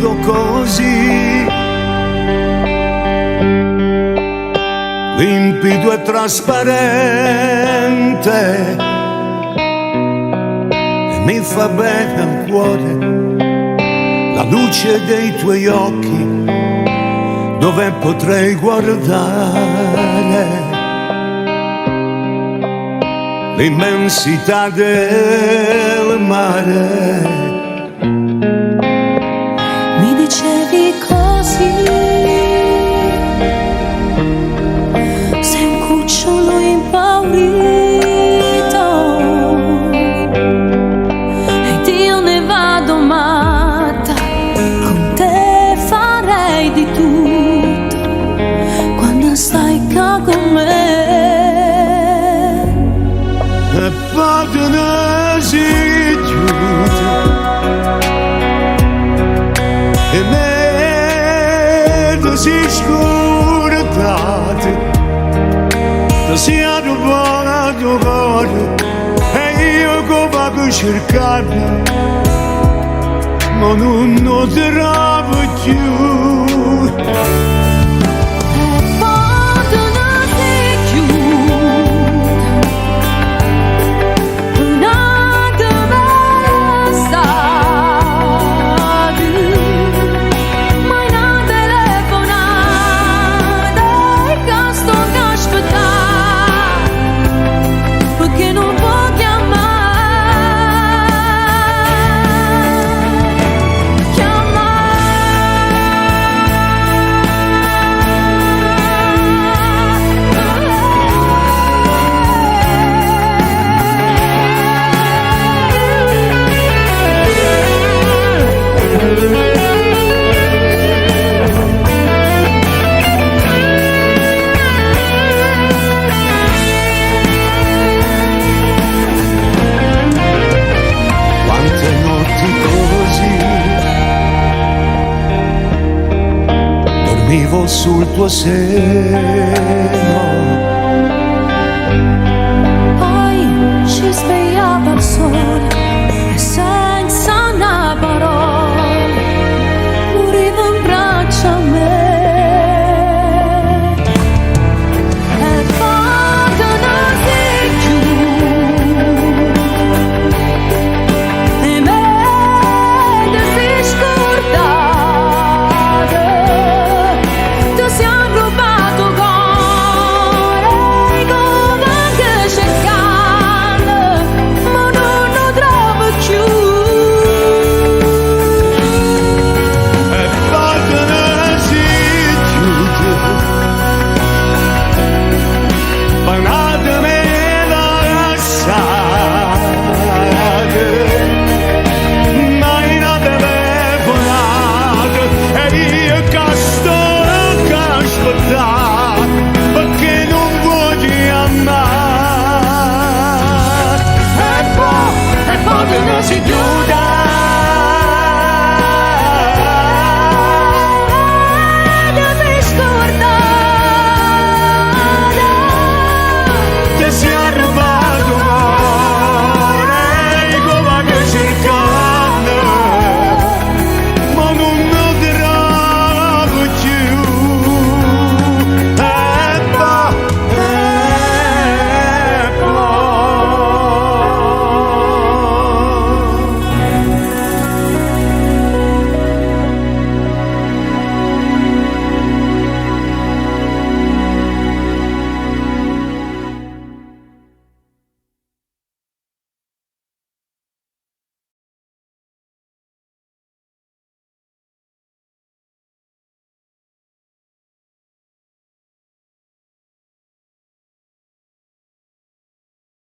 vedo così limpido e trasparente e mi fa bene al cuore la luce dei tuoi occhi dove potrei guardare l'immensità del mare. Mi dicevi così, sei un cucciolo impaurito ed io ne vado matta, con te farei di tutto quando stai qua con me. E padne si chiude e me si scordate da sia buona tuo cuore e io che vado a cercarla ma non lo trovo più. Vivo sul tuo seno